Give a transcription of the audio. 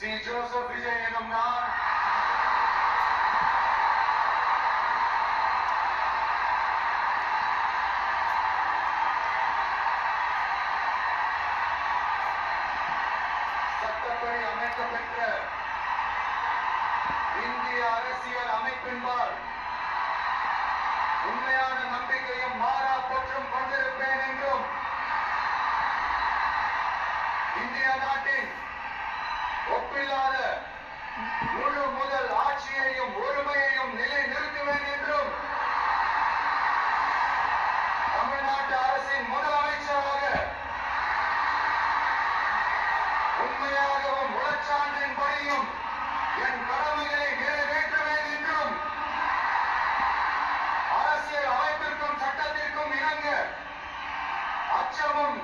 C Joseph Vijay எனும் நான் சட்டப்படி அமைக்கப்பெற்ற இந்திய அரசியல் அமைப்பின்பால் உண்மையான நம்பிக்கையும் மாறா பற்றும் கொண்டிருப்பேன் என்றும் இந்திய நாட்டின் ஒப்பில்லாத முழு முதல் ஆட்சியையும் ஒருமையையும் நிலைநிறுத்துவேன் என்றும் தமிழ்நாட்டு அரசின் முதலமைச்சராக உண்மையாகவும் உளச்சான்றின்படியும் என் கடமைகளை நிறைவேற்றுவேன் என்றும் அரசியல் அமைப்பிற்கும் சட்டத்திற்கும் இணங்க அச்சமும்